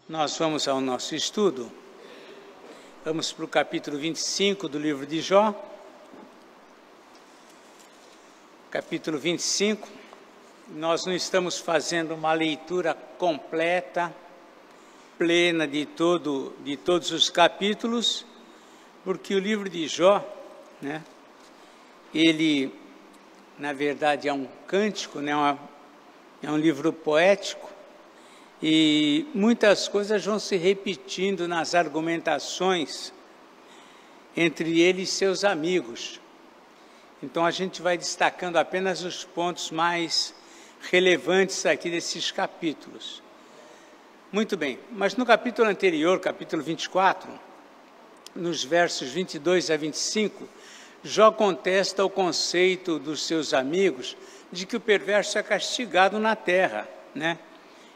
Nós vamos ao nosso estudo, vamos para o capítulo 25 do livro de Jó. Capítulo 25, nós não estamos fazendo uma leitura completa, plena de todos os capítulos, porque o livro de Jó, ele, na verdade, é um cântico, é um livro poético, e muitas coisas vão se repetindo nas argumentações entre ele e seus amigos. Então a gente vai destacando apenas os pontos mais relevantes aqui desses capítulos. Muito bem, mas no capítulo anterior, capítulo 24, nos versos 22 a 25, Jó contesta o conceito dos seus amigos de que o perverso é castigado na terra,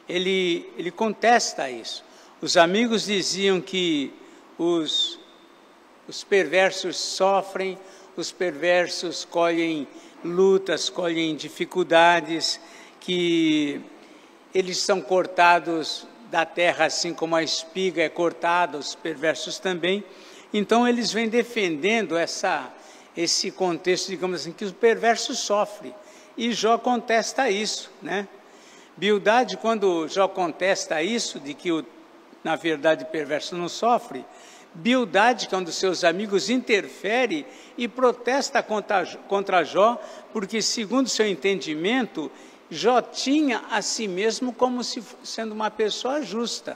Ele contesta isso. Os amigos diziam que os perversos sofrem, os perversos colhem lutas, colhem dificuldades, que eles são cortados da terra assim como a espiga é cortada, os perversos também. Então eles vêm defendendo esse contexto, digamos assim, que o perverso sofre. E Jó contesta isso, Bildade, quando Jó contesta isso, de que, na verdade, o perverso não sofre, Bildade, que é um dos seus amigos, interfere e protesta contra Jó, porque, segundo seu entendimento, Jó tinha a si mesmo como se sendo uma pessoa justa.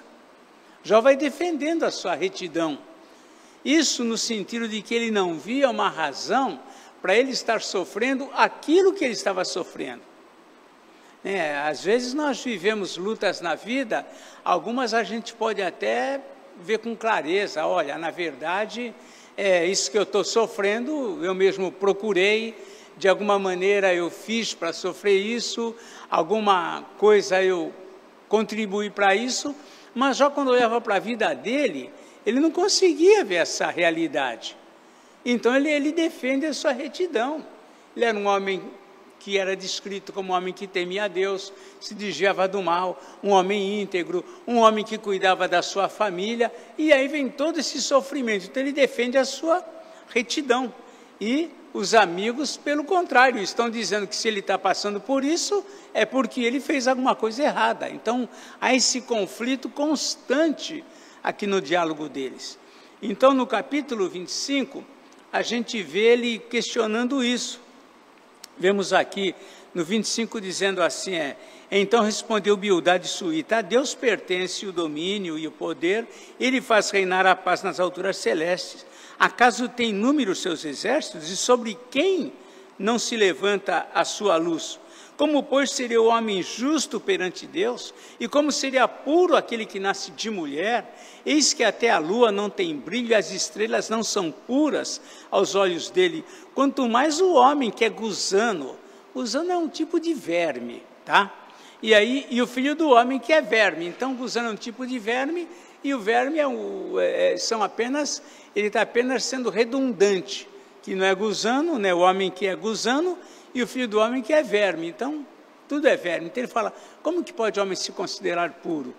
Jó vai defendendo a sua retidão. Isso no sentido de que ele não via uma razão para ele estar sofrendo aquilo que ele estava sofrendo. Às vezes nós vivemos lutas na vida, algumas a gente pode até ver com clareza, olha, na verdade, isso que eu estou sofrendo, eu mesmo procurei, de alguma maneira eu fiz para sofrer isso, alguma coisa eu contribuí para isso, mas já quando olhava para a vida dele, ele não conseguia ver essa realidade. Então ele defende a sua retidão. Ele era um homem que era descrito como um homem que temia a Deus, se desviava do mal, um homem íntegro, um homem que cuidava da sua família, e aí vem todo esse sofrimento. Então ele defende a sua retidão. E os amigos, pelo contrário, estão dizendo que se ele está passando por isso, é porque ele fez alguma coisa errada. Então há esse conflito constante aqui no diálogo deles. Então no capítulo 25, a gente vê ele questionando isso. Vemos aqui no 25 dizendo assim, então respondeu Bildade Suíta, a Deus pertence o domínio e o poder, ele faz reinar a paz nas alturas celestes. Acaso tem número os seus exércitos, e sobre quem não se levanta a sua luz? Como, pois, seria o homem justo perante Deus? E como seria puro aquele que nasce de mulher? Eis que até a lua não tem brilho, e as estrelas não são puras aos olhos dele. Quanto mais o homem que é gusano. Gusano é um tipo de verme, E o filho do homem que é verme. Então, gusano é um tipo de verme, e o verme ele está apenas sendo redundante, que não é gusano, o homem que é gusano, e o filho do homem que é verme. Então, tudo é verme. Então ele fala, como que pode o homem se considerar puro?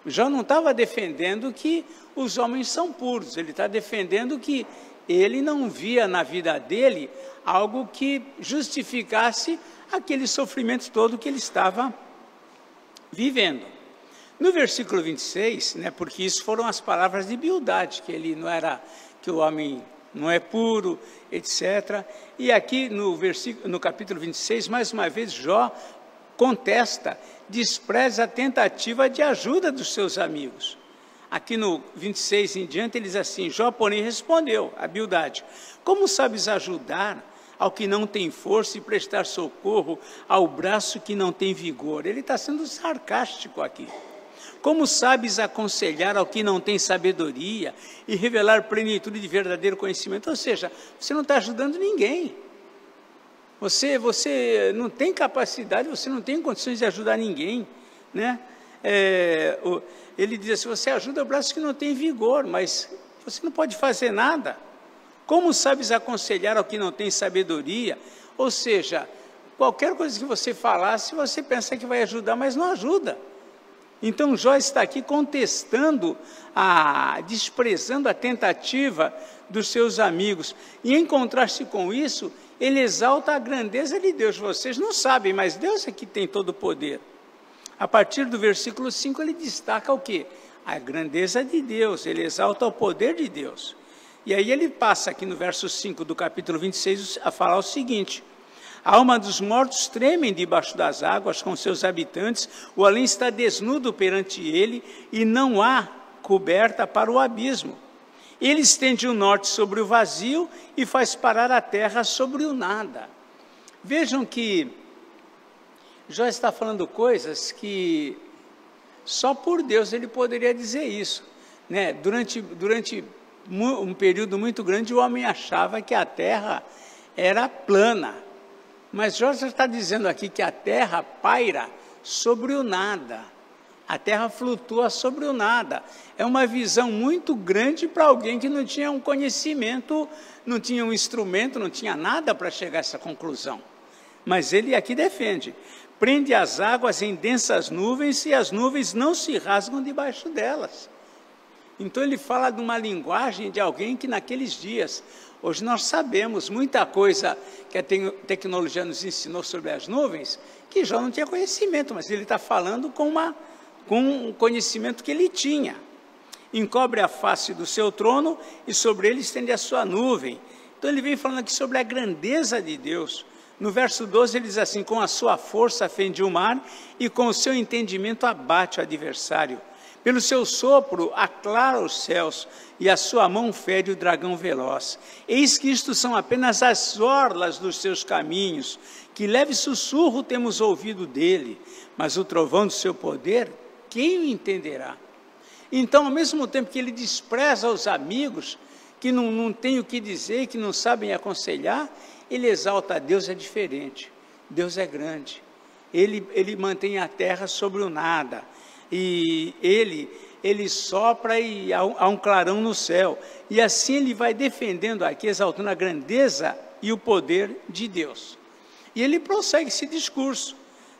Jó não estava defendendo que os homens são puros, ele está defendendo que ele não via na vida dele algo que justificasse aquele sofrimento todo que ele estava vivendo. No versículo 26, porque isso foram as palavras de Bildade, que o homem não é puro, etc. E aqui no capítulo 26, mais uma vez, Jó contesta, despreza a tentativa de ajuda dos seus amigos. Aqui no 26 em diante, ele diz assim, Jó, porém, respondeu a Bildade, como sabes ajudar ao que não tem força e prestar socorro ao braço que não tem vigor? Ele está sendo sarcástico aqui. Como sabes aconselhar ao que não tem sabedoria e revelar plenitude de verdadeiro conhecimento? Ou seja, você não está ajudando ninguém. Você não tem capacidade, você não tem condições de ajudar ninguém, Ele diz assim, você ajuda o braço que não tem vigor, mas você não pode fazer nada. Como sabes aconselhar ao que não tem sabedoria? Ou seja, qualquer coisa que você falasse, você pensa que vai ajudar, mas não ajuda. Então Jó está aqui contestando, desprezando a tentativa dos seus amigos. E em contraste com isso, ele exalta a grandeza de Deus. Vocês não sabem, mas Deus é que tem todo o poder. A partir do versículo 5, ele destaca o quê? A grandeza de Deus, ele exalta o poder de Deus. E aí ele passa aqui no verso 5 do capítulo 26 a falar o seguinte: a alma dos mortos tremem debaixo das águas com seus habitantes, o além está desnudo perante ele e não há coberta para o abismo. Ele estende o norte sobre o vazio e faz parar a terra sobre o nada. Vejam que Jó está falando coisas que só por Deus ele poderia dizer isso, né? Durante um período muito grande, o homem achava que a terra era plana. Mas Jó já está dizendo aqui que a terra paira sobre o nada. A terra flutua sobre o nada. É uma visão muito grande para alguém que não tinha um conhecimento, não tinha um instrumento, não tinha nada para chegar a essa conclusão. Mas ele aqui defende: prende as águas em densas nuvens e as nuvens não se rasgam debaixo delas. Então ele fala de uma linguagem de alguém que naqueles dias, hoje nós sabemos muita coisa que a tecnologia nos ensinou sobre as nuvens, que Jó não tinha conhecimento, mas ele está falando com um conhecimento que ele tinha. Encobre a face do seu trono e sobre ele estende a sua nuvem. Então ele vem falando aqui sobre a grandeza de Deus. No verso 12 ele diz assim: com a sua força fende o mar e com o seu entendimento abate o adversário. Pelo seu sopro aclara os céus e a sua mão fere o dragão veloz. Eis que isto são apenas as orlas dos seus caminhos, que leve sussurro temos ouvido dele, mas o trovão do seu poder, quem o entenderá? Então, ao mesmo tempo que ele despreza os amigos, que não tem o que dizer, que não sabem aconselhar, ele exalta a Deus. É diferente. Deus é grande. Ele mantém a terra sobre o nada. E ele sopra e há um clarão no céu. E assim ele vai defendendo aqui, exaltando a grandeza e o poder de Deus. E ele prossegue esse discurso.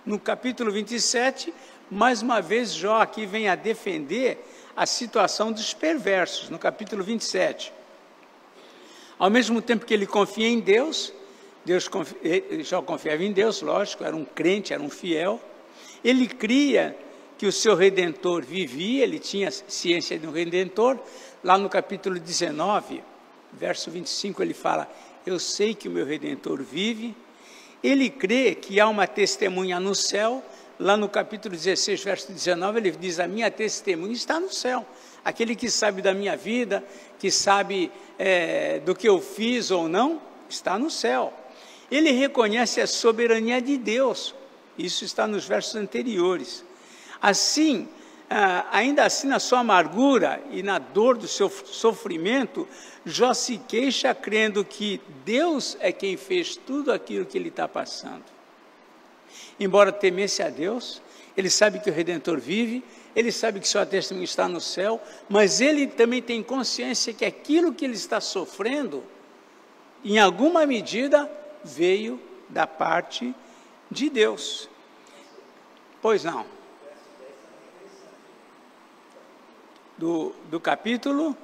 No capítulo 27, mais uma vez Jó aqui vem a defender a situação dos perversos, no capítulo 27. Ao mesmo tempo que ele confia em Deus, Jó confiava em Deus, lógico, era um crente, era um fiel. Ele cria que o seu Redentor vivia, ele tinha ciência de um Redentor. Lá no capítulo 19, verso 25, ele fala: eu sei que o meu Redentor vive. Ele crê que há uma testemunha no céu. Lá no capítulo 16, verso 19, ele diz: a minha testemunha está no céu. Aquele que sabe da minha vida, que sabe do que eu fiz ou não, está no céu. Ele reconhece a soberania de Deus. Isso está nos versos anteriores. Assim, ainda assim, na sua amargura e na dor do seu sofrimento, Jó se queixa crendo que Deus é quem fez tudo aquilo que ele está passando. Embora temesse a Deus, ele sabe que o Redentor vive, ele sabe que sua testemunha está no céu, mas ele também tem consciência que aquilo que ele está sofrendo, em alguma medida, veio da parte de Deus. Pois não. Do capítulo?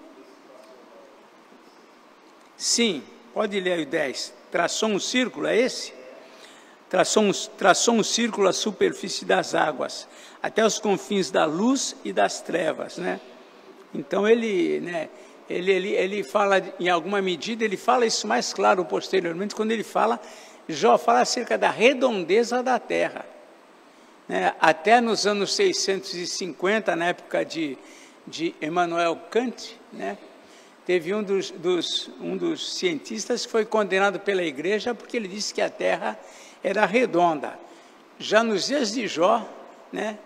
Sim, pode ler o 10. Traçou um círculo, é esse? Traçou um círculo à superfície das águas, até os confins da luz e das trevas, né? Então ele fala, em alguma medida, ele fala isso mais claro posteriormente, quando ele fala, Jó fala acerca da redondeza da terra. Né? Até nos anos 650, na época de Immanuel Kant, né? Teve um dos cientistas que foi condenado pela igreja porque ele disse que a terra era redonda. Já nos dias de Jó, né?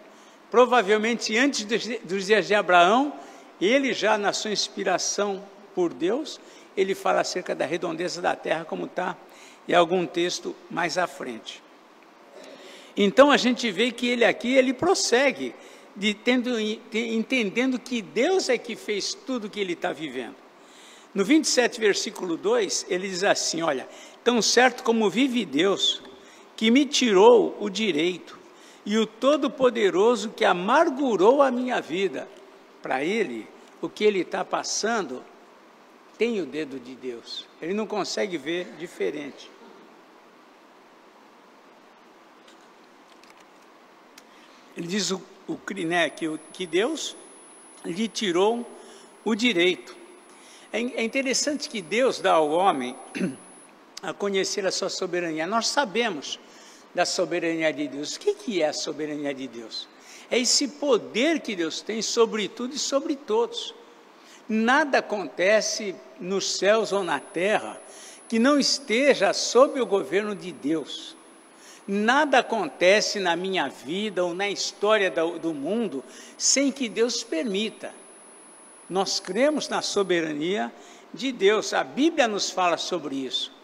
Provavelmente antes dos dias de Abraão, ele já na sua inspiração por Deus, ele fala acerca da redondeza da terra, como está em algum texto mais à frente. Então a gente vê que ele prossegue, entendendo que Deus é que fez tudo que ele está vivendo. No 27, versículo 2, ele diz assim, olha, tão certo como vive Deus, que me tirou o direito, e o Todo-Poderoso que amargurou a minha vida. Para ele, o que ele está passando tem o dedo de Deus. Ele não consegue ver diferente. Ele diz que Deus lhe tirou o direito. É interessante que Deus dá ao homem a conhecer a sua soberania. Nós sabemos da soberania de Deus. O que é a soberania de Deus? É esse poder que Deus tem sobre tudo e sobre todos. Nada acontece nos céus ou na terra que não esteja sob o governo de Deus. Nada acontece na minha vida ou na história do mundo sem que Deus permita. Nós cremos na soberania de Deus. A Bíblia nos fala sobre isso.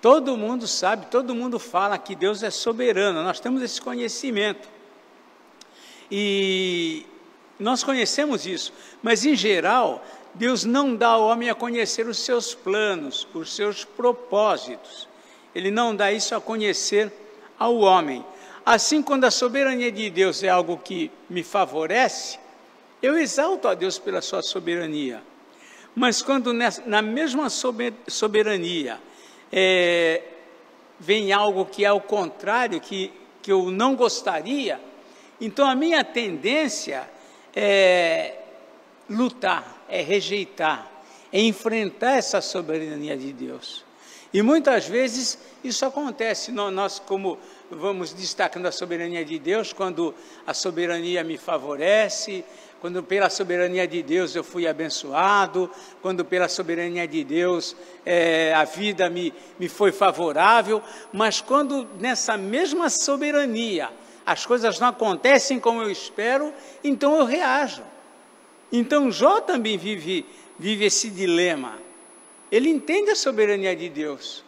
Todo mundo sabe, todo mundo fala que Deus é soberano. Nós temos esse conhecimento. E nós conhecemos isso. Mas, em geral, Deus não dá ao homem a conhecer os seus planos, os seus propósitos. Ele não dá isso a conhecer ao homem. Assim, quando a soberania de Deus é algo que me favorece, eu exalto a Deus pela sua soberania. Mas quando na mesma soberania vem algo que é ao contrário, que eu não gostaria, então a minha tendência é lutar, é rejeitar, é enfrentar essa soberania de Deus. E muitas vezes isso acontece, nós como vamos destacando a soberania de Deus, quando a soberania me favorece, quando pela soberania de Deus eu fui abençoado, quando pela soberania de Deus a vida me foi favorável, mas quando nessa mesma soberania as coisas não acontecem como eu espero, então eu reajo. Então Jó também vive esse dilema. Ele entende a soberania de Deus.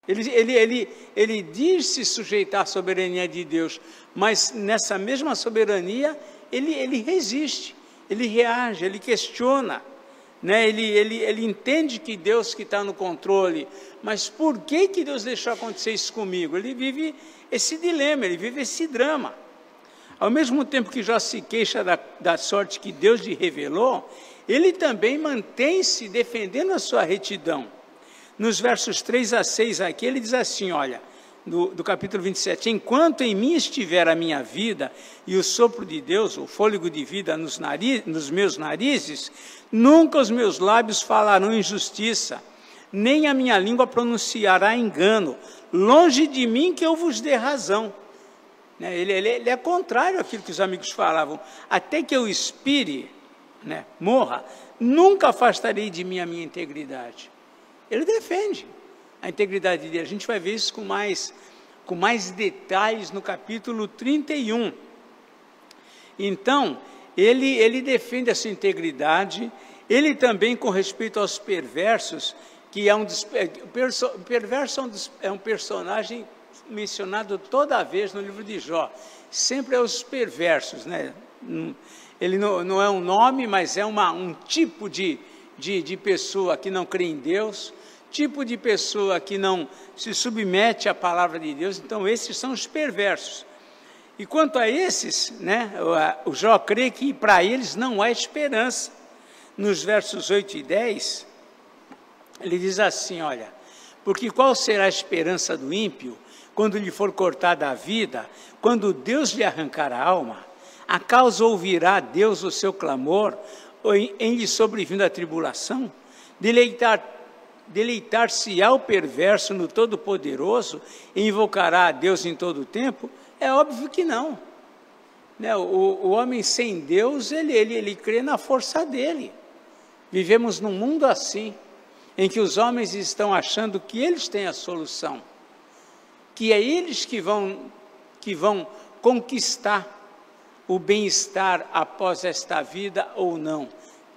Ele diz se sujeitar à soberania de Deus, mas nessa mesma soberania ele resiste, ele reage, ele questiona, né? Ele entende que Deus que está no controle, mas por que Deus deixou acontecer isso comigo? Ele vive esse dilema, ele vive esse drama. Ao mesmo tempo que Jó se queixa da sorte que Deus lhe revelou, ele também mantém-se defendendo a sua retidão. Nos versos 3 a 6 aqui, ele diz assim, olha, do capítulo 27, enquanto em mim estiver a minha vida e o sopro de Deus, o fôlego de vida nos meus narizes, nunca os meus lábios falarão injustiça, nem a minha língua pronunciará engano, longe de mim que eu vos dê razão. Ele é contrário àquilo que os amigos falavam, até que eu expire, morra, nunca afastarei de mim a minha integridade. Ele defende a integridade dele. A gente vai ver isso com mais detalhes no capítulo 31. Então, ele defende a sua integridade, ele também com respeito aos perversos, que o perverso é um personagem mencionado toda vez no livro de Jó, sempre é os perversos, né? Ele não é um nome, mas é um tipo de pessoa que não crê em Deus, tipo de pessoa que não se submete à palavra de Deus. Então esses são os perversos. E quanto a esses, o Jó crê que para eles não há esperança. Nos versos 8 e 10, ele diz assim, olha, porque qual será a esperança do ímpio quando lhe for cortada a vida, quando Deus lhe arrancar a alma? Acaso ouvirá Deus o seu clamor, ou em lhe sobrevindo a tribulação? Deleitar-se-á o perverso no Todo-Poderoso e invocará a Deus em todo o tempo? É óbvio que não. O homem sem Deus, ele crê na força dele. Vivemos num mundo assim, em que os homens estão achando que eles têm a solução, que é eles que vão conquistar o bem-estar após esta vida ou não.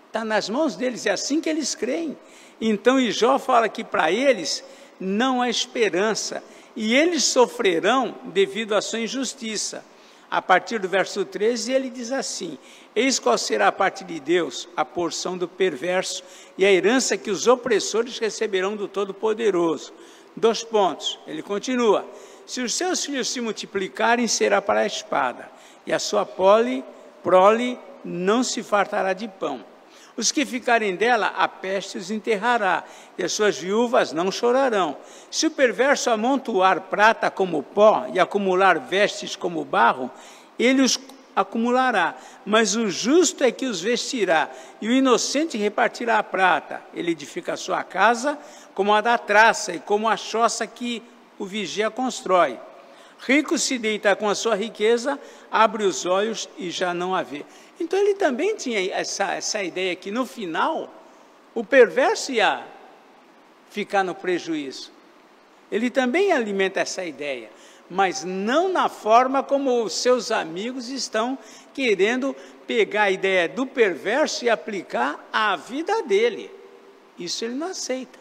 Está nas mãos deles, é assim que eles creem. Então, Jó fala que para eles não há esperança, e eles sofrerão devido à sua injustiça. a partir do verso 13, ele diz assim: eis qual será a parte de Deus, a porção do perverso e a herança que os opressores receberão do Todo-Poderoso. 2 pontos, ele continua: se os seus filhos se multiplicarem, será para a espada, e a sua prole não se fartará de pão. Os que ficarem dela, a peste os enterrará, e as suas viúvas não chorarão. Se o perverso amontoar prata como pó e acumular vestes como barro, ele os acumulará, mas o justo é que os vestirá, e o inocente repartirá a prata. Ele edifica a sua casa como a da traça, e como a choça que o vigia constrói. Rico se deita com a sua riqueza, abre os olhos e já não a vê. Então ele também tinha essa ideia que no final o perverso ia ficar no prejuízo. Ele também alimenta essa ideia, mas não na forma como os seus amigos estão querendo pegar a ideia do perverso e aplicar à vida dele. Isso ele não aceita.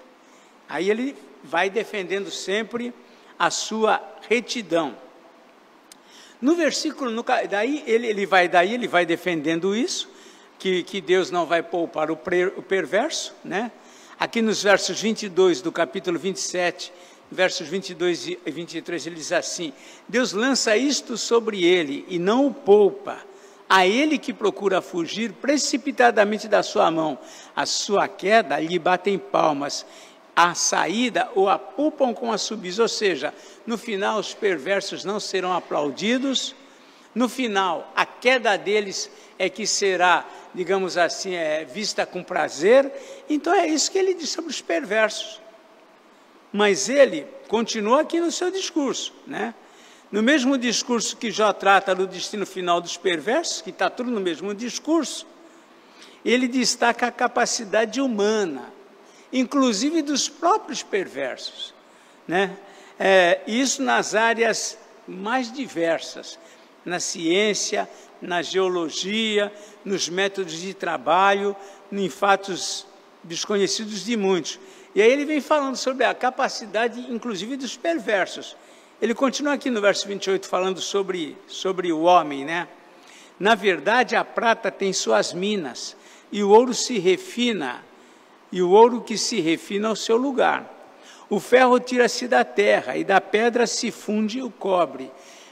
Aí ele vai defendendo sempre a sua retidão. No versículo, daí ele vai defendendo isso, que Deus não vai poupar o perverso, né? Aqui nos versos 22 do capítulo 27, versos 22 e 23, ele diz assim: Deus lança isto sobre ele e não o poupa. A ele que procura fugir precipitadamente da sua mão, a sua queda lhe batem palmas, a saída ou a poupam com assobios. Ou seja, no final os perversos não serão aplaudidos, no final a queda deles é que será, digamos assim, vista com prazer. Então é isso que ele diz sobre os perversos. Mas ele continua aqui no seu discurso, né? No mesmo discurso que já trata do destino final dos perversos, que está tudo no mesmo discurso, ele destaca a capacidade humana, inclusive dos próprios perversos, né? Isso nas áreas mais diversas, na ciência, na geologia, nos métodos de trabalho, em fatos desconhecidos de muitos. E aí ele vem falando sobre a capacidade, inclusive, dos perversos. Ele continua aqui no verso 28 falando sobre o homem, né? Na verdade, a prata tem suas minas, e o ouro se refina, e o ouro que se refina ao seu lugar. O ferro tira-se da terra, e da pedra se funde o cobre.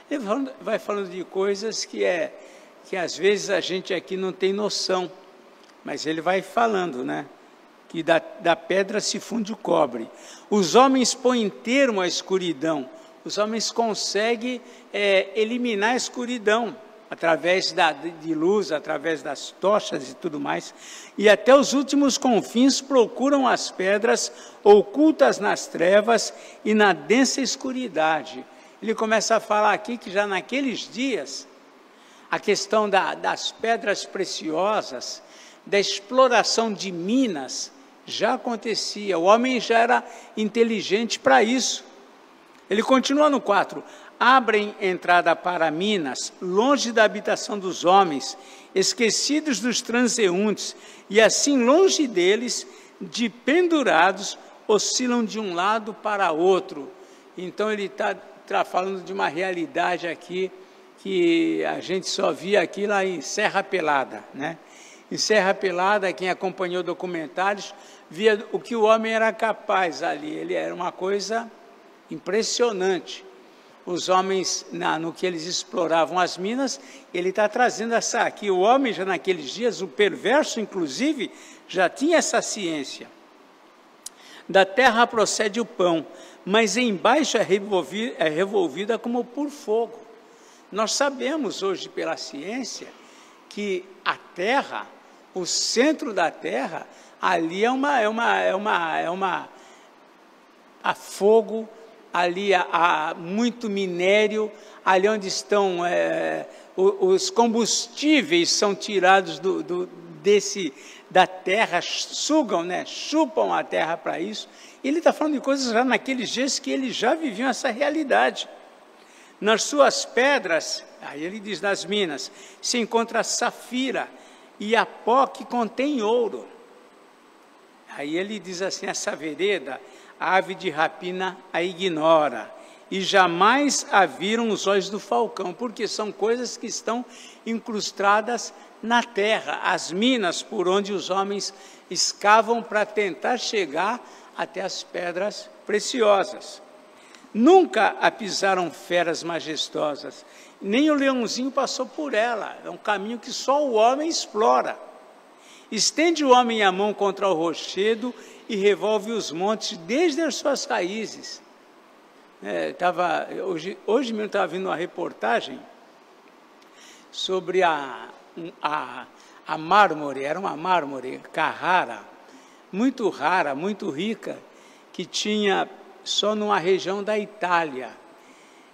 Ele vai falando de coisas que às vezes a gente aqui não tem noção, mas ele vai falando, né? Que da pedra se funde o cobre. Os homens põem termo à escuridão. Os homens conseguem eliminar a escuridão através de luz, através das tochas e tudo mais. E até os últimos confins procuram as pedras ocultas nas trevas e na densa escuridade. Ele começa a falar aqui que já naqueles dias, a questão das pedras preciosas, da exploração de minas, já acontecia. O homem já era inteligente para isso. Ele continua no 4. Abrem entrada para Minas, longe da habitação dos homens, esquecidos dos transeuntes, e assim longe deles, de pendurados, oscilam de um lado para outro. Então ele está falando de uma realidade aqui, que a gente só via aqui lá em Serra Pelada, né? Em Serra Pelada, quem acompanhou documentários, via o que o homem era capaz ali. Ele era uma coisa impressionante. Os homens, no que eles exploravam as minas, ele está trazendo essa aqui. O homem já naqueles dias, o perverso inclusive, já tinha essa ciência. Da terra procede o pão, mas embaixo é revolvida como por fogo. Nós sabemos hoje pela ciência que a terra, o centro da terra, ali há fogo, ali há muito minério, ali onde estão os combustíveis são tirados da terra, sugam, né? Chupam a terra para isso. Ele está falando de coisas já naqueles dias que eles já viviam essa realidade. Nas suas pedras, aí ele diz, nas minas, se encontra a safira e a pó que contém ouro. Aí ele diz assim, essa vereda, a ave de rapina a ignora, e jamais a viram os olhos do falcão, porque são coisas que estão incrustadas na terra, as minas por onde os homens escavam para tentar chegar até as pedras preciosas. Nunca a pisaram feras majestosas, nem o leãozinho passou por ela, é um caminho que só o homem explora. Estende o homem a mão contra o rochedo e revolve os montes desde as suas raízes. Hoje mesmo estava vendo uma reportagem sobre a mármore, era uma mármore Carrara, muito rara, muito rica, que tinha só numa região da Itália.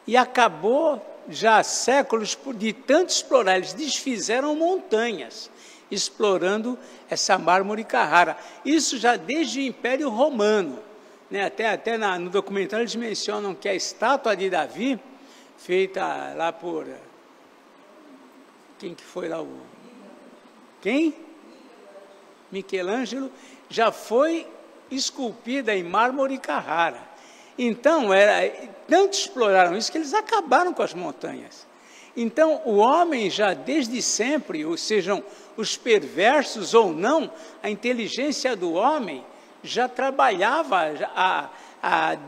E acabou já há séculos, de tanto explorar, eles desfizeram montanhas, explorando essa mármore Carrara. Isso já desde o Império Romano. Até no documentário eles mencionam que a estátua de Davi, feita lá por... Quem que foi lá? Quem? Michelangelo, já foi esculpida em mármore Carrara. Então, tanto exploraram isso que eles acabaram com as montanhas. Então, o homem já desde sempre, ou sejam os perversos ou não, a inteligência do homem já trabalhava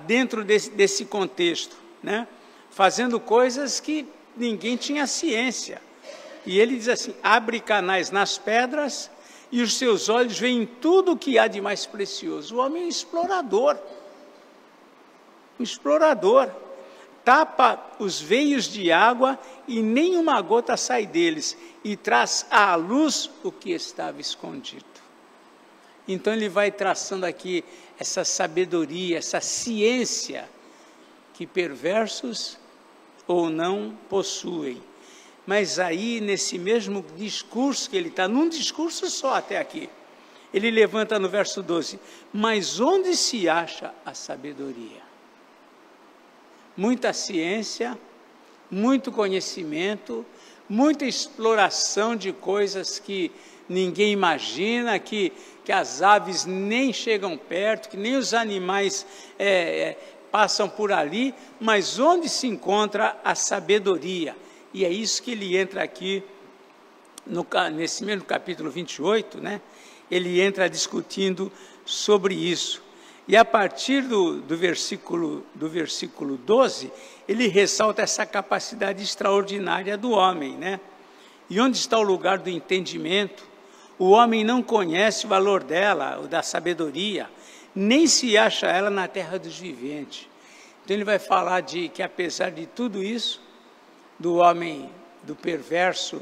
dentro desse contexto, né? Fazendo coisas que ninguém tinha ciência. E ele diz assim, abre canais nas pedras e os seus olhos veem tudo o que há de mais precioso. O homem é um explorador. Um explorador. Tapa os veios de água e nenhuma gota sai deles, e traz à luz o que estava escondido. Então ele vai traçando aqui essa sabedoria, essa ciência que perversos ou não possuem. Mas aí, nesse mesmo discurso que ele está, num discurso só até aqui, ele levanta no verso 12, mas onde se acha a sabedoria? Muita ciência, muito conhecimento, muita exploração de coisas que ninguém imagina, que as aves nem chegam perto, que nem os animais passam por ali, mas onde se encontra a sabedoria? E é isso que ele entra aqui, nesse mesmo capítulo 28, né? Ele entra discutindo sobre isso. E a partir do versículo 12, ele ressalta essa capacidade extraordinária do homem, né? E onde está o lugar do entendimento? O homem não conhece o valor dela, o da sabedoria, nem se acha ela na terra dos viventes. Então ele vai falar de que apesar de tudo isso, do homem, do perverso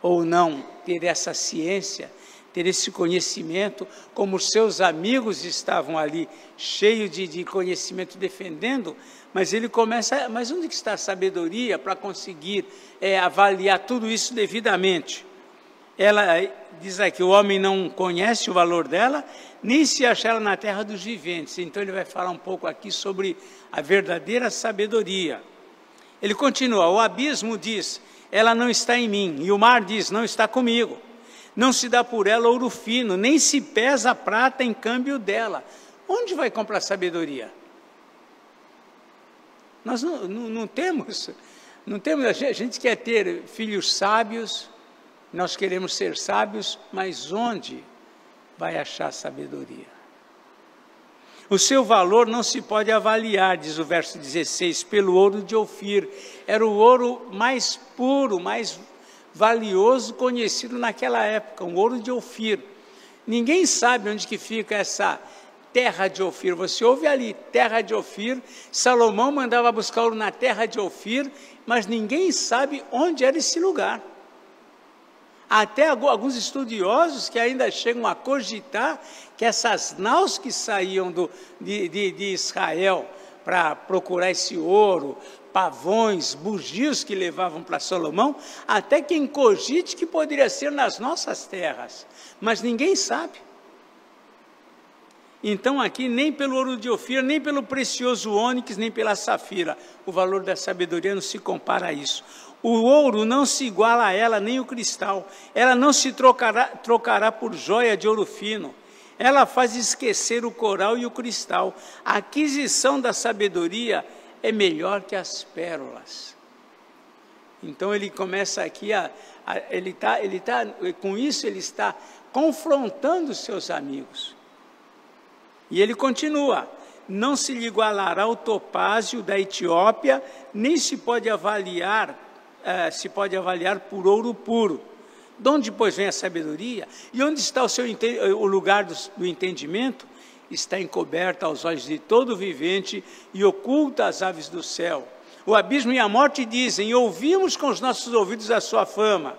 ou não, ter essa ciência, ter esse conhecimento, como os seus amigos estavam ali, cheios de conhecimento, defendendo, mas ele começa, mas onde está a sabedoria para conseguir avaliar tudo isso devidamente? Ela diz aqui, o homem não conhece o valor dela, nem se acha ela na terra dos viventes. Então ele vai falar um pouco aqui sobre a verdadeira sabedoria. Ele continua, o abismo diz, ela não está em mim, e o mar diz, não está comigo. Não se dá por ela ouro fino, nem se pesa a prata em câmbio dela. Onde vai comprar sabedoria? Nós não temos, a gente quer ter filhos sábios, nós queremos ser sábios, mas onde vai achar sabedoria? O seu valor não se pode avaliar, diz o verso 16, pelo ouro de Ofir. Era o ouro mais puro, mais valioso conhecido naquela época, um ouro de Ofir. Ninguém sabe onde que fica essa terra de Ofir. Você ouve ali, terra de Ofir. Salomão mandava buscar ouro na terra de Ofir, mas ninguém sabe onde era esse lugar. Até alguns estudiosos que ainda chegam a cogitar que essas naus que saíam de Israel para procurar esse ouro, pavões, bugios que levavam para Salomão, até quem cogite que poderia ser nas nossas terras, mas ninguém sabe. Então aqui nem pelo ouro de Ofir, nem pelo precioso ônix, nem pela safira, o valor da sabedoria não se compara a isso. O ouro não se iguala a ela, nem o cristal. Ela não se trocará por joia de ouro fino. Ela faz esquecer o coral e o cristal. A aquisição da sabedoria é melhor que as pérolas. Então ele começa aqui, com isso ele está confrontando os seus amigos. E ele continua: não se lhe igualará o topázio da Etiópia, nem se pode avaliar por ouro puro. De onde, pois, vem a sabedoria? E onde está o lugar do entendimento? Está encoberta aos olhos de todo vivente e oculta às aves do céu. O abismo e a morte dizem: ouvimos com os nossos ouvidos a sua fama.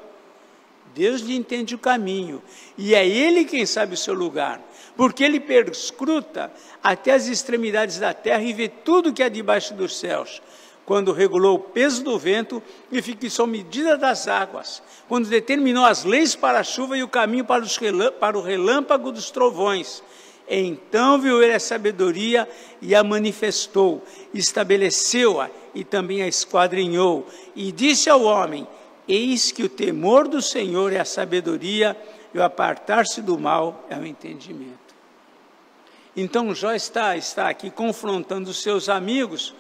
Deus lhe entende o caminho, e é Ele quem sabe o seu lugar, porque Ele perscruta até as extremidades da terra e vê tudo que há debaixo dos céus. Quando regulou o peso do vento e fixou medida das águas, quando determinou as leis para a chuva e o caminho para o relâmpago dos trovões, então viu ele a sabedoria e a manifestou, estabeleceu-a e também a esquadrinhou, e disse ao homem: eis que o temor do Senhor é a sabedoria, e o apartar-se do mal é o entendimento. Então Jó está aqui confrontando os seus amigos,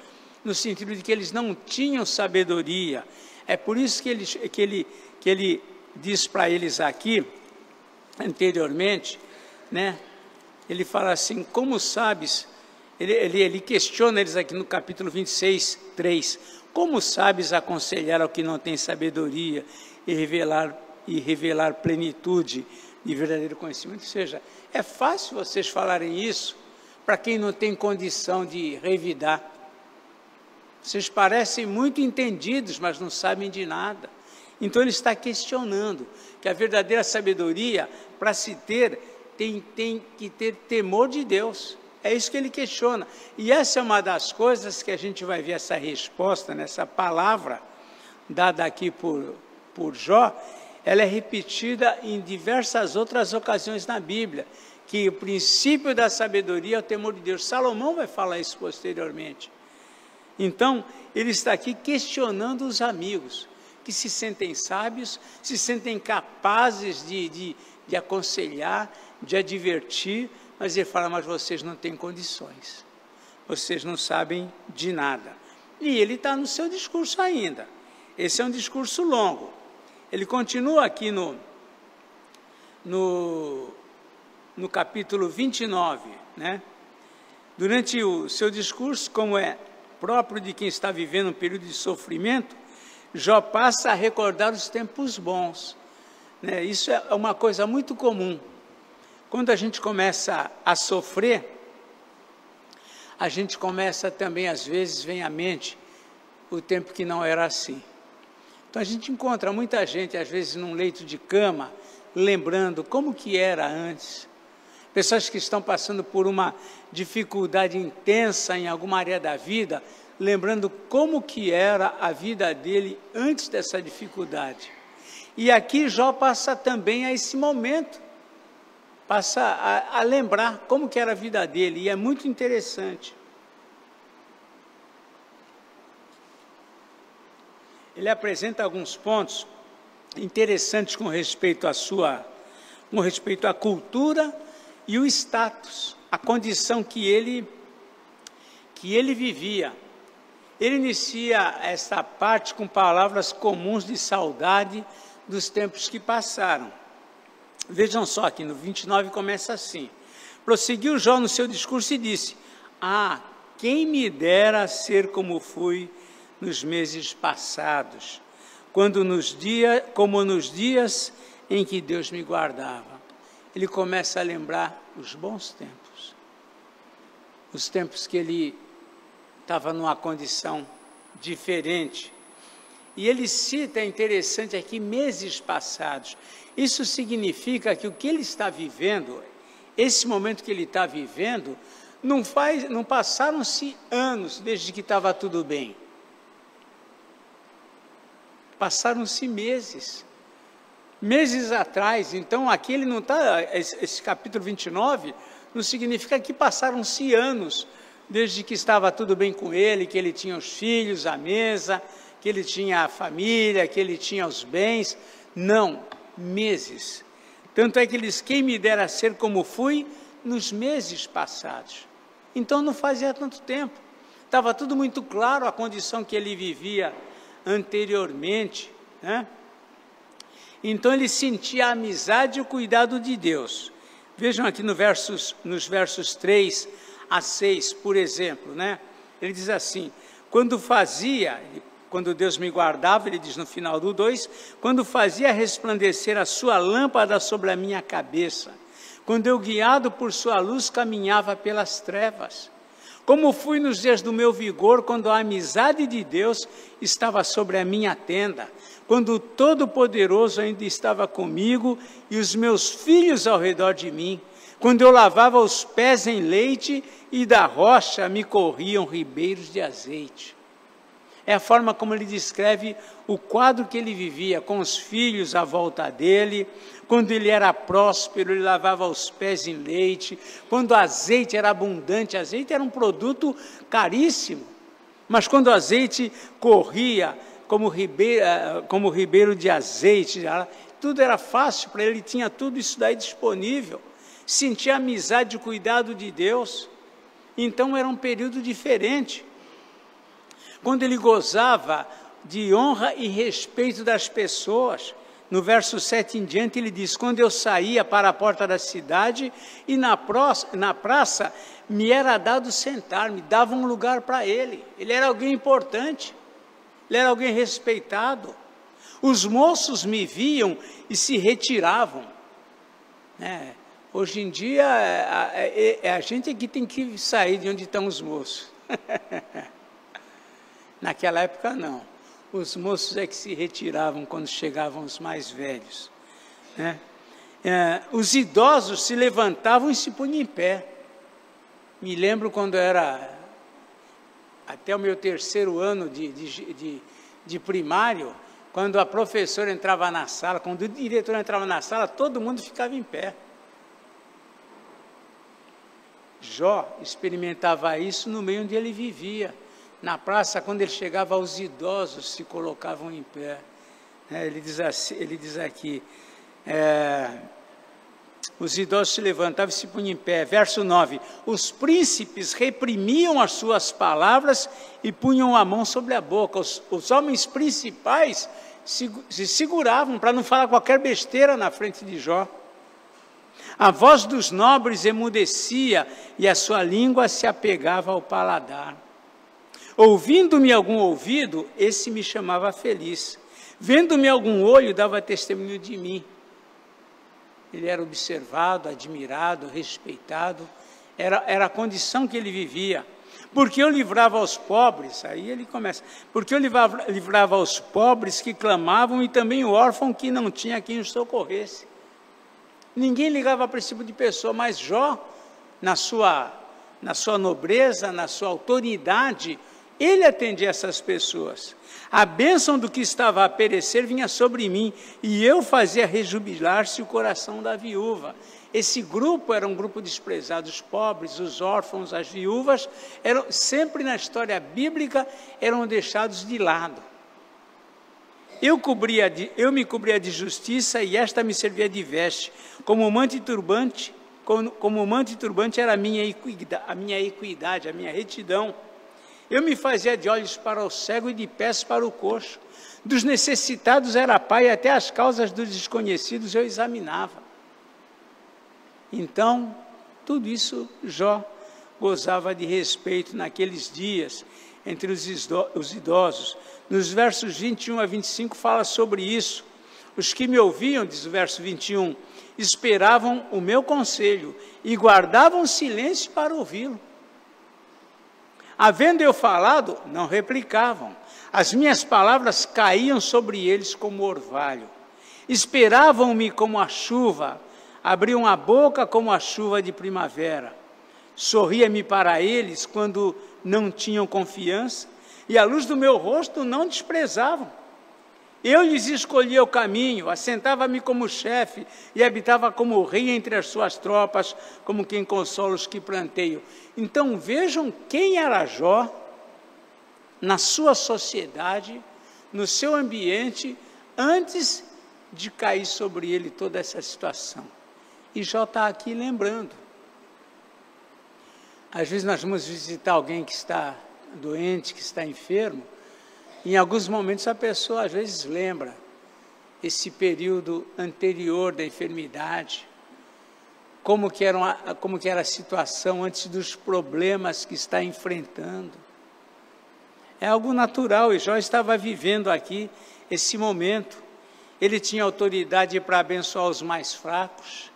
no sentido de que eles não tinham sabedoria. É por isso que ele diz para eles aqui, anteriormente, né? Ele fala assim: como sabes, ele questiona eles aqui no capítulo 26, 3, como sabes aconselhar ao que não tem sabedoria e revelar plenitude de verdadeiro conhecimento? Ou seja, é fácil vocês falarem isso para quem não tem condição de revidar. Vocês parecem muito entendidos, mas não sabem de nada. Então ele está questionando que a verdadeira sabedoria, para se ter, tem que ter temor de Deus. É isso que ele questiona. E essa é uma das coisas que a gente vai ver essa resposta, nessa palavra dada aqui por Jó. Ela é repetida em diversas outras ocasiões na Bíblia, que o princípio da sabedoria é o temor de Deus. Salomão vai falar isso posteriormente. Então, ele está aqui questionando os amigos, que se sentem sábios, se sentem capazes de aconselhar, de advertir, mas ele fala: mas vocês não têm condições, vocês não sabem de nada. E ele está no seu discurso ainda. Esse é um discurso longo. Ele continua aqui no capítulo 29, né? Durante o seu discurso, como é próprio de quem está vivendo um período de sofrimento, Jó passa a recordar os tempos bons, né? Isso é uma coisa muito comum. Quando a gente começa a sofrer, a gente começa também, às vezes, vem à mente o tempo que não era assim. Então a gente encontra muita gente, às vezes, num leito de cama, lembrando como que era antes. Pessoas que estão passando por uma dificuldade intensa em alguma área da vida, lembrando como que era a vida dele antes dessa dificuldade. E aqui Jó passa também a esse momento, passa a lembrar como que era a vida dele, e é muito interessante. Ele apresenta alguns pontos interessantes com respeito à cultura e o status, a condição que ele vivia. Ele inicia esta parte com palavras comuns de saudade dos tempos que passaram. Vejam só, aqui no 29 começa assim: prosseguiu Jó no seu discurso e disse: quem me dera ser como fui nos meses passados, como nos dias em que Deus me guardava. Ele começa a lembrar os bons tempos, os tempos que ele estava numa condição diferente. E ele cita, é interessante aqui, meses passados. Isso significa que o que ele está vivendo, esse momento que ele está vivendo, não passaram-se anos desde que estava tudo bem. Passaram-se meses atrás. Então aqui ele não está, esse capítulo 29, não significa que passaram-se anos desde que estava tudo bem com ele, que ele tinha os filhos, a mesa, que ele tinha a família, que ele tinha os bens. Não, meses. Tanto é que ele diz: quem me dera ser como fui nos meses passados. Então não fazia tanto tempo. Estava tudo muito claro, a condição que ele vivia anteriormente, né? Então ele sentia a amizade e o cuidado de Deus. Vejam aqui nos versos 3 a 6, por exemplo, né? Ele diz assim: quando Deus me guardava, ele diz no final do 2, quando fazia resplandecer a sua lâmpada sobre a minha cabeça, quando eu, guiado por sua luz, caminhava pelas trevas. Como fui nos dias do meu vigor, quando a amizade de Deus estava sobre a minha tenda, quando o Todo-Poderoso ainda estava comigo e os meus filhos ao redor de mim, quando eu lavava os pés em leite e da rocha me corriam ribeiros de azeite. É a forma como ele descreve o quadro que ele vivia, com os filhos à volta dele. Quando ele era próspero, ele lavava os pés em leite. Quando o azeite era abundante, azeite era um produto caríssimo. Mas quando o azeite corria como ribeiro de azeite, tudo era fácil para ele, tinha tudo isso daí disponível. Sentia a amizade e o cuidado de Deus. Então era um período diferente. Quando ele gozava de honra e respeito das pessoas, no verso 7 em diante ele diz: quando eu saía para a porta da cidade e na praça me era dado sentar, me dava um lugar para ele. Ele era alguém importante, ele era alguém respeitado. Os moços me viam e se retiravam. Hoje em dia, a gente aqui tem que sair de onde estão os moços. Naquela época, não. Os moços é que se retiravam quando chegavam os mais velhos, né? Os idosos se levantavam e se punham em pé. Me lembro quando era até o meu 3º ano de primário, quando a professora entrava na sala, quando o diretor entrava na sala, todo mundo ficava em pé. Jó experimentava isso no meio onde ele vivia. Na praça, quando ele chegava, os idosos se colocavam em pé. Ele diz aqui, os idosos se levantavam e se punham em pé. Verso 9, os príncipes reprimiam as suas palavras e punham a mão sobre a boca. Os homens principais se seguravam para não falar qualquer besteira na frente de Jó. A voz dos nobres emudecia e a sua língua se apegava ao paladar. Ouvindo-me algum ouvido, esse me chamava feliz. Vendo-me algum olho, dava testemunho de mim. Ele era observado, admirado, respeitado. Era a condição que ele vivia. Porque eu livrava aos pobres, aí ele começa. Porque eu livrava aos pobres que clamavam e também o órfão que não tinha quem os socorresse. Ninguém ligava para esse tipo de pessoa, mas Jó, na sua nobreza, na sua autoridade, ele atendia essas pessoas. A bênção do que estava a perecer vinha sobre mim, e eu fazia rejubilar-se o coração da viúva. Esse grupo era um grupo desprezado, os pobres, os órfãos, as viúvas, sempre na história bíblica, eram deixados de lado. Eu me cobria de justiça, e esta me servia de veste, como manto e turbante era a minha equidade, a minha retidão. Eu me fazia de olhos para o cego e de pés para o coxo. Dos necessitados era pai, até as causas dos desconhecidos eu examinava. Então, tudo isso Jó gozava de respeito naqueles dias, entre os idosos. Nos versos 21 a 25 fala sobre isso. Os que me ouviam, diz o verso 21, esperavam o meu conselho e guardavam silêncio para ouvi-lo. Havendo eu falado, não replicavam. As minhas palavras caíam sobre eles como orvalho. Esperavam-me como a chuva, abriam a boca como a chuva de primavera. Sorria-me para eles quando não tinham confiança, e a luz do meu rosto não desprezavam. Eu lhes escolhia o caminho, assentava-me como chefe e habitava como rei entre as suas tropas, como quem consola os que planteiam. Então vejam quem era Jó na sua sociedade, no seu ambiente, antes de cair sobre ele toda essa situação. E Jó está aqui lembrando. Às vezes nós vamos visitar alguém que está doente, que está enfermo, em alguns momentos a pessoa às vezes lembra esse período anterior da enfermidade, como que era a situação antes dos problemas que está enfrentando. É algo natural, e Jó estava vivendo aqui esse momento. Ele tinha autoridade para abençoar os mais fracos,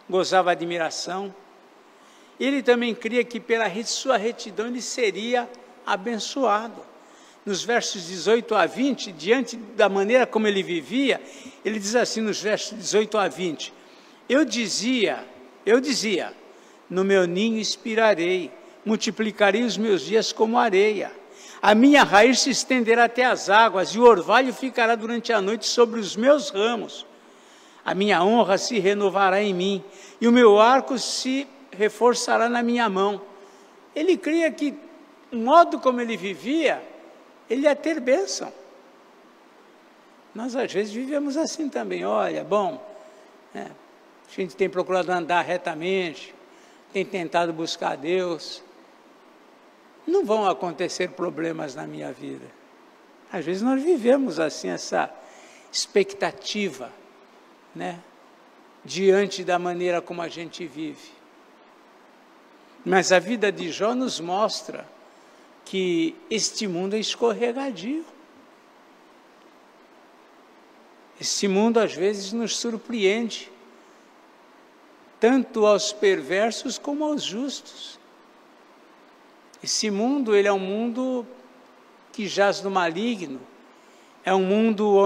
gozava de admiração. Ele também cria que pela sua retidão ele seria abençoado. Nos versos 18 a 20, diante da maneira como ele vivia, ele diz assim nos versos 18 a 20, eu dizia, no meu ninho expirarei, multiplicarei os meus dias como areia. A minha raiz se estenderá até as águas, e o orvalho ficará durante a noite sobre os meus ramos. A minha honra se renovará em mim, e o meu arco se reforçará na minha mão. Ele cria que, o modo como ele vivia, ele ia ter bênção. Nós, às vezes, vivemos assim também. Olha, bom, a gente tem procurado andar retamente, tem tentado buscar a Deus. Não vão acontecer problemas na minha vida. Às vezes nós vivemos assim, essa expectativa, diante da maneira como a gente vive. Mas a vida de Jó nos mostra que este mundo é escorregadio. Este mundo às vezes nos surpreende, tanto aos perversos como aos justos. Esse mundo, ele é um mundo que jaz no maligno, é um mundo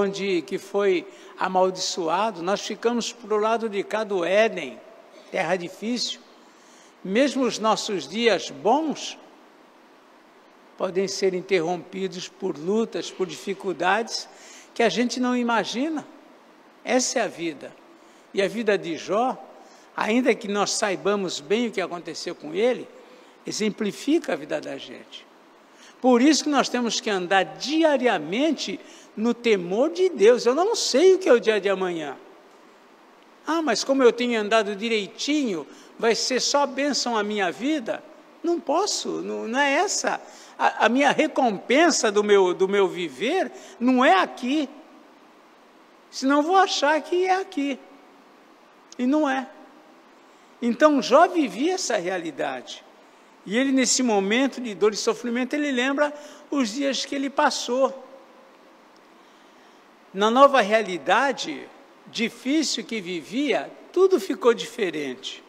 que foi amaldiçoado. Nós ficamos para o lado de cá do Éden, terra difícil. Mesmo os nossos dias bons podem ser interrompidos por lutas, por dificuldades que a gente não imagina. Essa é a vida. E a vida de Jó, ainda que nós saibamos bem o que aconteceu com ele, exemplifica a vida da gente. Por isso que nós temos que andar diariamente no temor de Deus. Eu não sei o que é o dia de amanhã. Mas como eu tenho andado direitinho, vai ser só bênção a minha vida? Não posso, não é essa. A minha recompensa do meu viver não é aqui. Senão eu vou achar que é aqui. E não é. Então Jó vivia essa realidade. E ele, nesse momento de dor e sofrimento, ele lembra os dias que ele passou. Na nova realidade difícil que vivia, tudo ficou diferente.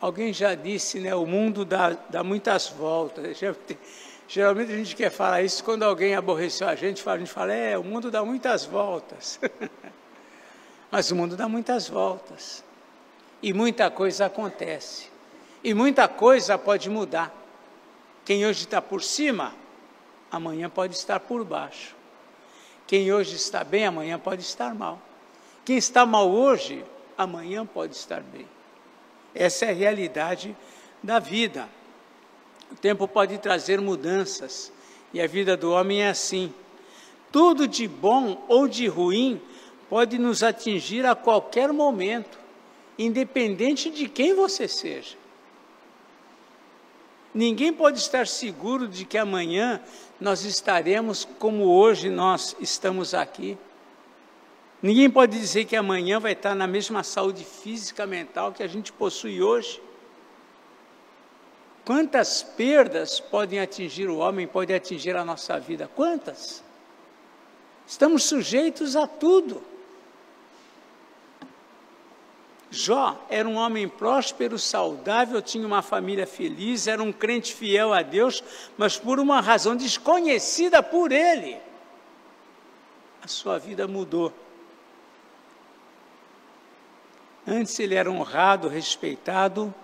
Alguém já disse, o mundo dá muitas voltas. Geralmente a gente quer falar isso quando alguém aborreceu a gente fala, o mundo dá muitas voltas. Mas o mundo dá muitas voltas. E muita coisa acontece. E muita coisa pode mudar. Quem hoje está por cima, amanhã pode estar por baixo. Quem hoje está bem, amanhã pode estar mal. Quem está mal hoje, amanhã pode estar bem. Essa é a realidade da vida. O tempo pode trazer mudanças. E a vida do homem é assim. Tudo de bom ou de ruim pode nos atingir a qualquer momento, independente de quem você seja. Ninguém pode estar seguro de que amanhã nós estaremos como hoje nós estamos aqui. Ninguém pode dizer que amanhã vai estar na mesma saúde física, mental que a gente possui hoje. Quantas perdas podem atingir o homem, podem atingir a nossa vida? Quantas? Estamos sujeitos a tudo. Jó era um homem próspero, saudável, tinha uma família feliz, era um crente fiel a Deus, mas por uma razão desconhecida por ele, a sua vida mudou. Antes ele era honrado, respeitado,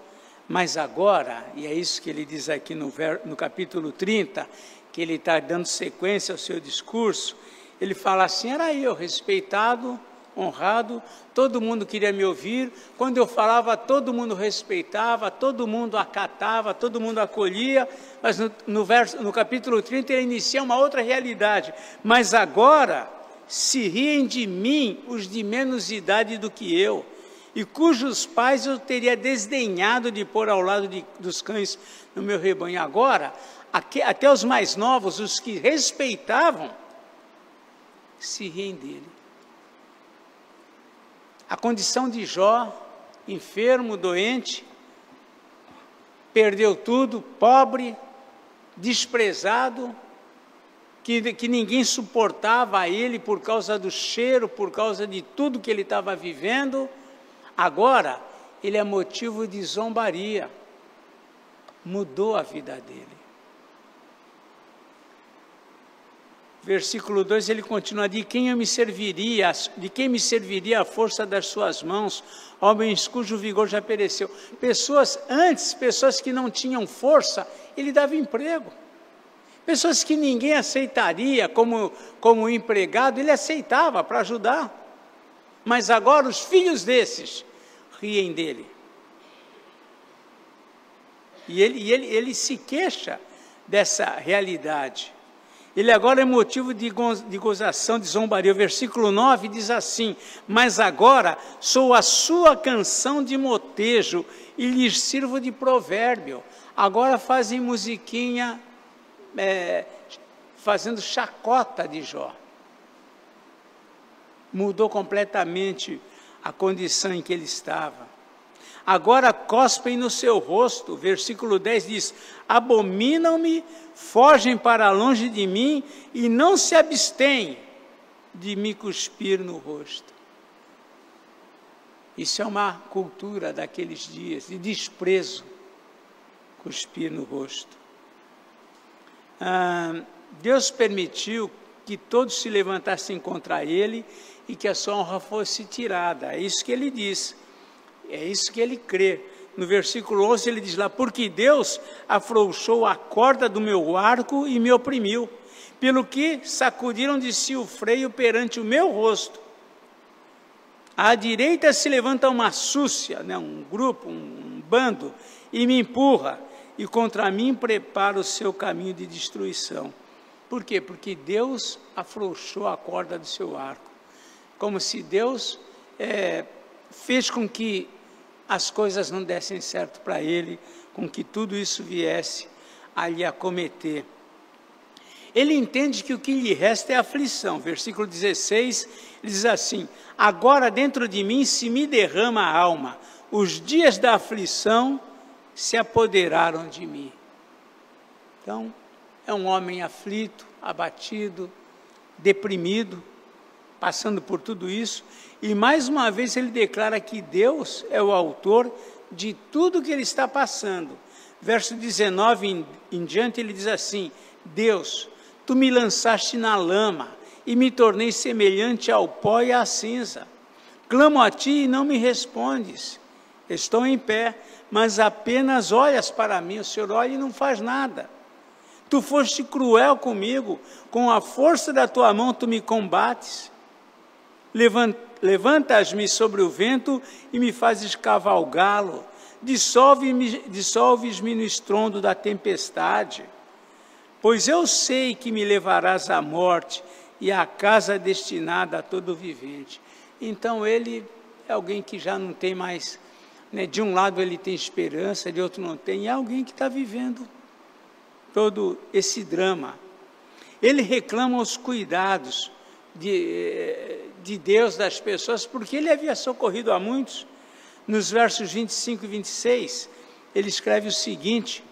mas agora, e é isso que ele diz aqui no capítulo 30, que ele está dando sequência ao seu discurso, ele fala assim, era eu respeitado, honrado, todo mundo queria me ouvir, quando eu falava todo mundo respeitava, todo mundo acatava, todo mundo acolhia, mas no capítulo 30 ele inicia uma outra realidade, mas agora se riem de mim os de menos idade do que eu, e cujos pais eu teria desdenhado de pôr ao lado dos cães no meu rebanho. Agora, até os mais novos, os que respeitavam, se riem dele. A condição de Jó, enfermo, doente, perdeu tudo, pobre, desprezado, que ninguém suportava a ele por causa do cheiro, por causa de tudo que ele estava vivendo. Agora, ele é motivo de zombaria. Mudou a vida dele. Versículo 2, ele continua: de quem me serviria a força das suas mãos, homens cujo vigor já pereceu. Pessoas que não tinham força, ele dava emprego. Pessoas que ninguém aceitaria como empregado, ele aceitava para ajudar. Mas agora os filhos desses riem dele. E ele se queixa dessa realidade. Ele agora é motivo de gozação, de zombaria. O versículo 9 diz assim: mas agora sou a sua canção de motejo e lhes sirvo de provérbio. Agora fazem musiquinha, fazendo chacota de Jó. Mudou completamente a condição em que ele estava. Agora cospem no seu rosto. Versículo 10 diz: abominam-me, fogem para longe de mim e não se abstêm de me cuspir no rosto. Isso é uma cultura daqueles dias, de desprezo, cuspir no rosto. Deus permitiu que todos se levantassem contra ele e que a sua honra fosse tirada. É isso que ele diz, é isso que ele crê. No versículo 11 ele diz lá: porque Deus afrouxou a corda do meu arco e me oprimiu, pelo que sacudiram de si o freio perante o meu rosto. À direita se levanta uma súcia, um grupo, um bando, e me empurra, e contra mim prepara o seu caminho de destruição. Por quê? Porque Deus afrouxou a corda do seu arco. Como se Deus fez com que as coisas não dessem certo para ele, com que tudo isso viesse a lhe acometer. Ele entende que o que lhe resta é aflição. Versículo 16, ele diz assim: agora dentro de mim se me derrama a alma, os dias da aflição se apoderaram de mim. Então, é um homem aflito, abatido, deprimido, passando por tudo isso, e mais uma vez ele declara que Deus é o autor de tudo que ele está passando. Verso 19 em diante ele diz assim: Deus, tu me lançaste na lama e me tornei semelhante ao pó e à cinza. Clamo a ti e não me respondes. Estou em pé, mas apenas olhas para mim. O Senhor olha e não faz nada. Tu foste cruel comigo, com a força da tua mão tu me combates. Levantas-me sobre o vento e me fazes cavalgá-lo. Dissolves-me no estrondo da tempestade. Pois eu sei que me levarás à morte e à casa destinada a todo vivente. Então ele é alguém que já não tem mais, de um lado ele tem esperança, de outro não tem, é alguém que está vivendo todo esse drama. Ele reclama os cuidados de Deus das pessoas, porque ele havia socorrido a muitos. Nos versos 25 e 26, ele escreve o seguinte: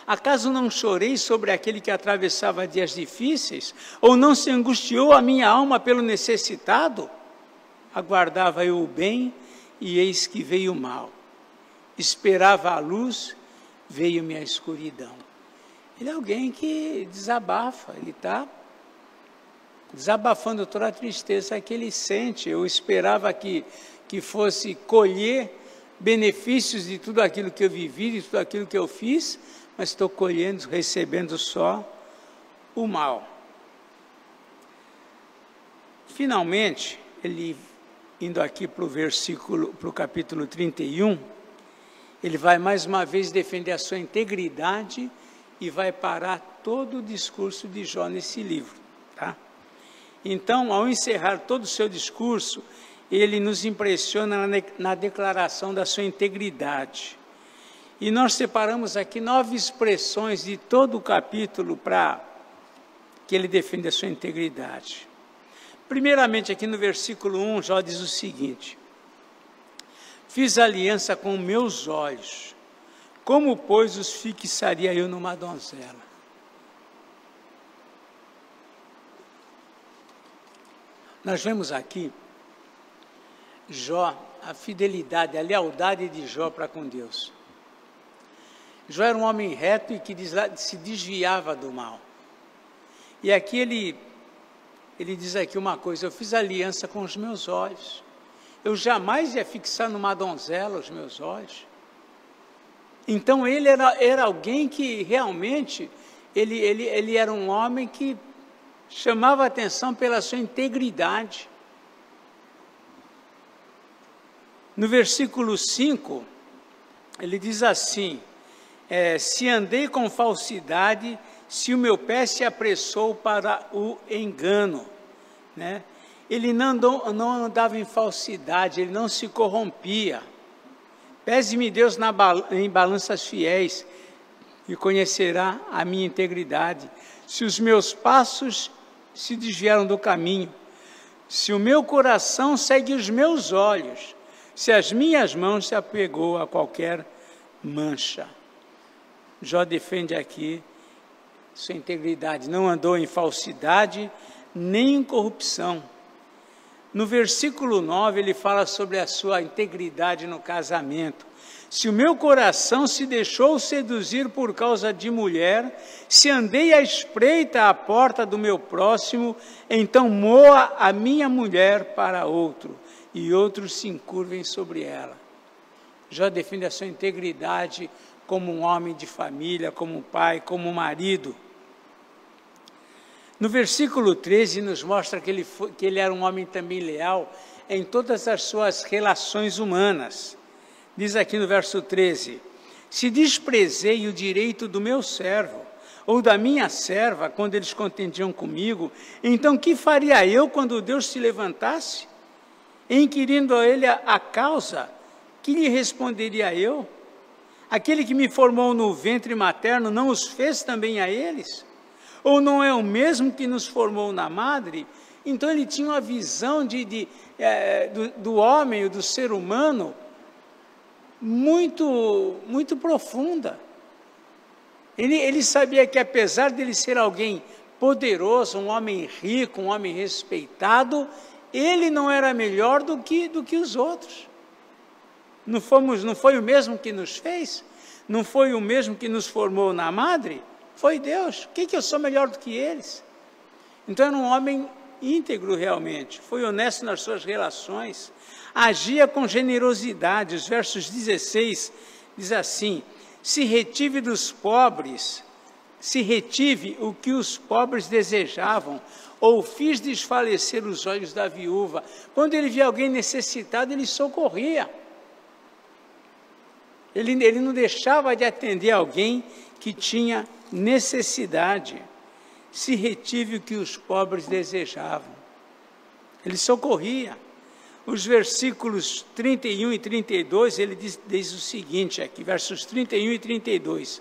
acaso não chorei sobre aquele que atravessava dias difíceis? Ou não se angustiou a minha alma pelo necessitado? Aguardava eu o bem, e eis que veio o mal. Esperava a luz, veio-me a escuridão. Ele é alguém que desabafa, ele está desabafando toda a tristeza que ele sente. Eu esperava que fosse colher benefícios de tudo aquilo que eu vivi, de tudo aquilo que eu fiz, mas estou colhendo, recebendo só o mal. Finalmente, ele, indo aqui para o capítulo 31, ele vai mais uma vez defender a sua integridade e vai parar todo o discurso de Jó nesse livro, tá? Então, ao encerrar todo o seu discurso, ele nos impressiona na declaração da sua integridade. E nós separamos aqui 9 expressões de todo o capítulo para que ele defenda a sua integridade. Primeiramente, aqui no versículo 1, Jó diz o seguinte: fiz aliança com meus olhos, como, pois, os fixaria eu numa donzela? Nós vemos aqui Jó, a fidelidade, a lealdade de Jó para com Deus. Jó era um homem reto e que se desviava do mal. E aqui ele diz aqui uma coisa: eu fiz aliança com os meus olhos. Eu jamais ia fixar numa donzela os meus olhos. Então ele era alguém que realmente, ele era um homem que chamava a atenção pela sua integridade. No versículo 5, ele diz assim: se andei com falsidade, se o meu pé se apressou para o engano, né? Ele não andava em falsidade, ele não se corrompia. Pese-me Deus em balanças fiéis e conhecerá a minha integridade. Se os meus passos se desviaram do caminho, se o meu coração segue os meus olhos, se as minhas mãos se apegou a qualquer mancha. Jó defende aqui sua integridade, não andou em falsidade, nem em corrupção. No versículo 9, ele fala sobre a sua integridade no casamento. Se o meu coração se deixou seduzir por causa de mulher, se andei à espreita à porta do meu próximo, então moa a minha mulher para outro, e outros se encurvem sobre ela. Jó defende a sua integridade como um homem de família, como um pai, como um marido. No versículo 13 nos mostra que ele era um homem também leal em todas as suas relações humanas. Diz aqui no verso 13: se desprezei o direito do meu servo, ou da minha serva, quando eles contendiam comigo, então que faria eu quando Deus se levantasse? Inquirindo a ele a causa, que lhe responderia eu? Aquele que me formou no ventre materno não os fez também a eles? Ou não é o mesmo que nos formou na madre? Então ele tinha uma visão do homem, do ser humano, muito profunda. Ele sabia que, apesar de ele ser alguém poderoso, um homem rico, um homem respeitado, ele não era melhor do que os outros. Não foi o mesmo que nos fez? Não foi o mesmo que nos formou na madre? Foi Deus. O que eu sou melhor do que eles? Então era um homem íntegro realmente, foi honesto nas suas relações, agia com generosidade. Os versos 16 diz assim: se retive o que os pobres desejavam, ou fiz desfalecer os olhos da viúva. Quando ele via alguém necessitado, ele socorria. Ele não deixava de atender alguém que tinha necessidade. Se retive o que os pobres desejavam. Ele socorria. Os versículos 31 e 32, ele diz o seguinte aqui, versos 31 e 32.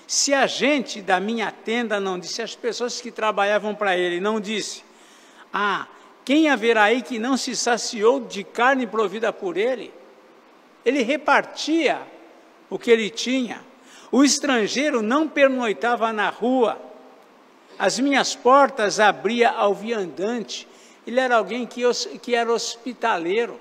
Se a gente da minha tenda não disse, as pessoas que trabalhavam para ele, não disse: quem haverá aí que não se saciou de carne provida por ele? Ele repartia o que ele tinha. O estrangeiro não pernoitava na rua. As minhas portas abria ao viandante. Ele era alguém que era hospitaleiro.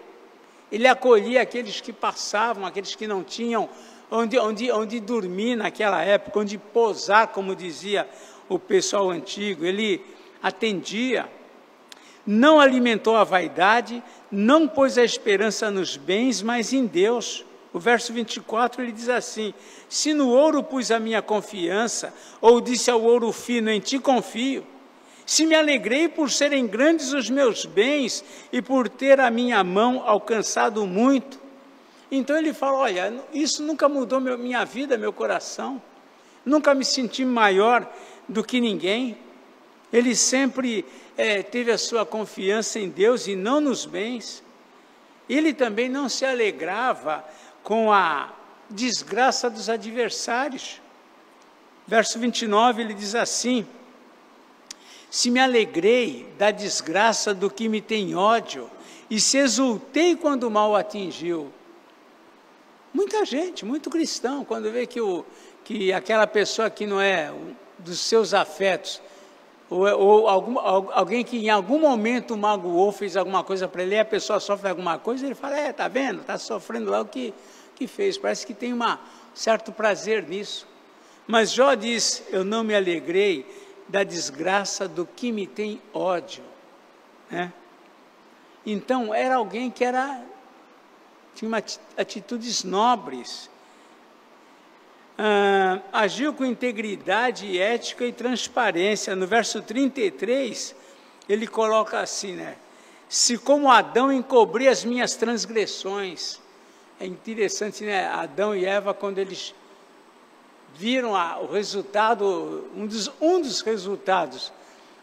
Ele acolhia aqueles que passavam, aqueles que não tinham onde dormir naquela época, onde pousar, como dizia o pessoal antigo. Ele atendia. Não alimentou a vaidade, não pôs a esperança nos bens, mas em Deus. O verso 24, ele diz assim: se no ouro pus a minha confiança, ou disse ao ouro fino, em ti confio. Se me alegrei por serem grandes os meus bens, e por ter a minha mão alcançado muito. Então ele fala: olha, isso nunca mudou minha vida, meu coração. Nunca me senti maior do que ninguém. Ele sempre teve a sua confiança em Deus e não nos bens. Ele também não se alegrava com a desgraça dos adversários. Verso 29, ele diz assim: se me alegrei da desgraça do que me tem ódio, e se exultei quando o mal atingiu. Muita gente, muito cristão, quando vê que aquela pessoa que não é dos seus afetos, ou alguém que em algum momento magoou, fez alguma coisa para ele, e a pessoa sofre alguma coisa, ele fala, está vendo, está sofrendo lá o que fez, parece que tem um certo prazer nisso. Mas Jó diz, eu não me alegrei da desgraça do que me tem ódio, né? Então, era alguém que tinha atitudes nobres, agiu com integridade, ética e transparência. No verso 33, ele coloca assim, né? Se como Adão encobri as minhas transgressões. É interessante, né? Adão e Eva, quando eles viram o resultado, um dos resultados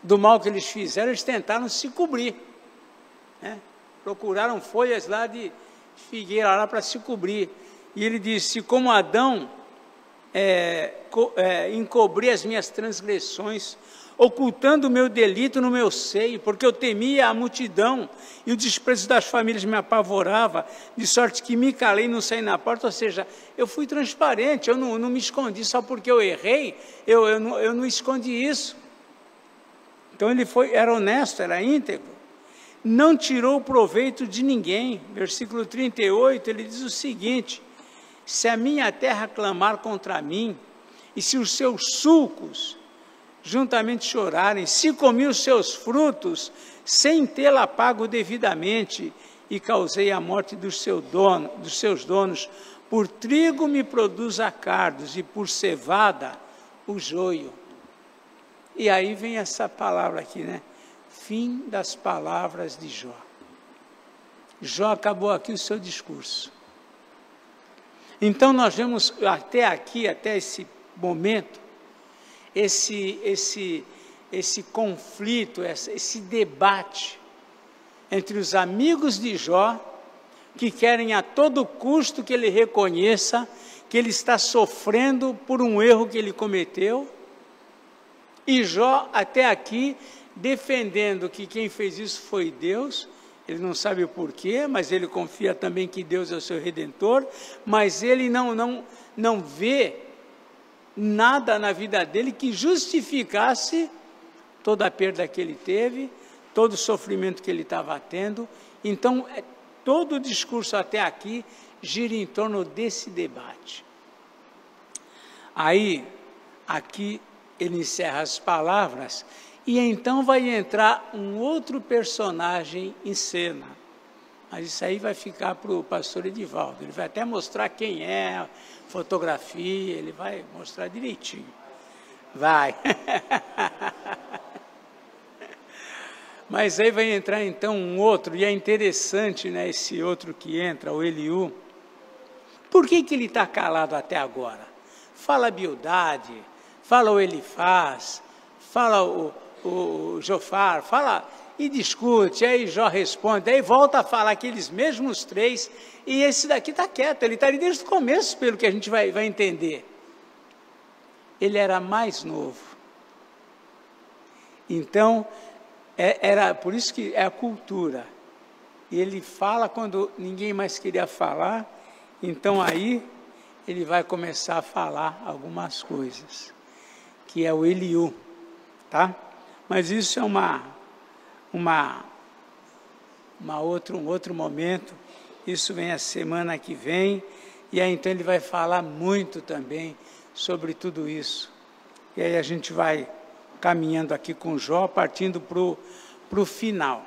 do mal que eles fizeram, eles tentaram se cobrir, né? Procuraram folhas lá de figueira lá para se cobrir. E ele disse, como Adão encobri as minhas transgressões, ocultando o meu delito no meu seio, porque eu temia a multidão, e o desprezo das famílias me apavorava, de sorte que me calei e não saí na porta. Ou seja, eu fui transparente, eu não me escondi só porque eu errei, eu não escondi isso. Então ele era honesto, era íntegro, não tirou proveito de ninguém. Versículo 38, ele diz o seguinte, se a minha terra clamar contra mim, e se os seus sulcos juntamente chorarem, se comi os seus frutos, sem tê-la pago devidamente, e causei a morte dos seus donos, por trigo me produz acardos, e por cevada o joio. E aí vem essa palavra aqui, né? Fim das palavras de Jó. Jó acabou aqui o seu discurso. Então nós vemos até aqui, até esse momento, esse conflito, esse debate entre os amigos de Jó, que querem a todo custo que ele reconheça que ele está sofrendo por um erro que ele cometeu, e Jó até aqui defendendo que quem fez isso foi Deus. Ele não sabe o porquê, mas ele confia também que Deus é o seu Redentor, mas ele não vê nada na vida dele que justificasse toda a perda que ele teve, todo o sofrimento que ele estava tendo. Então, todo o discurso até aqui gira em torno desse debate. Aí, aqui ele encerra as palavras, e então vai entrar um outro personagem em cena. Mas isso aí vai ficar para o pastor Edivaldo. Ele vai até mostrar quem é, fotografia, ele vai mostrar direitinho. Vai. Mas aí vai entrar então um outro, e é interessante, né, esse outro que entra, o Eliú. Por que ele está calado até agora? Fala a Bildade, fala o Elifaz, fala o Jofar, fala e discute, aí Jó responde, aí volta a falar aqueles mesmos três, e esse daqui está quieto, ele está ali desde o começo, pelo que a gente vai entender. Ele era mais novo. Então, era por isso que é a cultura. Ele fala quando ninguém mais queria falar, então aí ele vai começar a falar algumas coisas, que é o Eliú, tá? Mas isso é um outro momento, isso vem a semana que vem, e aí então ele vai falar muito também sobre tudo isso. E aí a gente vai caminhando aqui com Jó, partindo para o final.